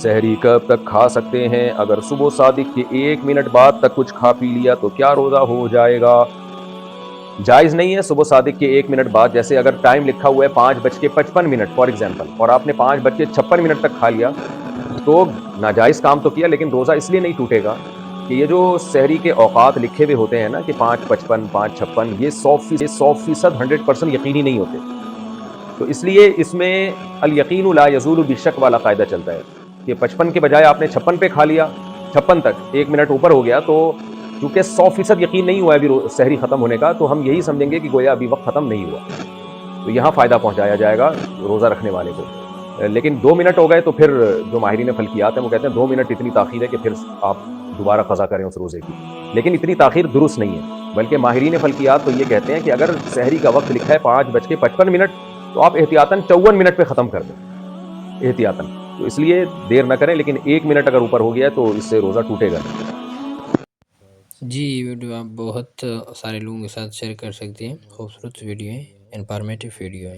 سحری کب تک کھا سکتے ہیں؟ اگر صبح صادق کے 1 منٹ بعد تک کچھ کھا پی لیا تو کیا روزہ ہو جائے گا؟ جائز نہیں ہے صبح صادق کے 1 منٹ بعد. جیسے اگر ٹائم لکھا ہوا ہے 5:55 فار ایگزامپل اور آپ نے 5:56 تک کھا لیا تو ناجائز کام تو کیا, لیکن روزہ اس لیے نہیں ٹوٹے گا کہ یہ جو سحری کے اوقات لکھے ہوئے ہوتے ہیں نا کہ 5:55 5:56, یہ 100% 100% یقینی نہیں ہوتے. تو اس لیے اس میں الیقین لا یزول بالشک والا قاعدہ چلتا ہے کہ 55 کے بجائے آپ نے 56 پہ کھا لیا, 56 تک 1 منٹ اوپر ہو گیا, تو چونکہ 100% یقین نہیں ہوا ہے ابھی سحری ختم ہونے کا, تو ہم یہی سمجھیں گے کہ گویا ابھی وقت ختم نہیں ہوا, تو یہاں فائدہ پہنچایا جائے گا روزہ رکھنے والے کو. لیکن 2 منٹ ہو گئے تو پھر جو ماہرین فلکیات ہیں وہ کہتے ہیں 2 منٹ اتنی تاخیر ہے کہ پھر آپ دوبارہ قضا کریں اس روزے کی, لیکن اتنی تاخیر درست نہیں ہے. بلکہ ماہرین فلکیات تو یہ کہتے ہیں کہ اگر سحری کا وقت لکھا ہے 5:55 تو آپ احتیاطاً 54 منٹ پہ ختم کر دیں احتیاطاً. تو اس لیے دیر نہ کریں, لیکن 1 منٹ اگر اوپر ہو گیا ہے تو اس سے روزہ ٹوٹے گا نہیں. جی یہ ویڈیو آپ بہت سارے لوگوں کے ساتھ شیئر کر سکتے ہیں. خوبصورت ویڈیو ہے, انفارمیٹیو ویڈیو ہے.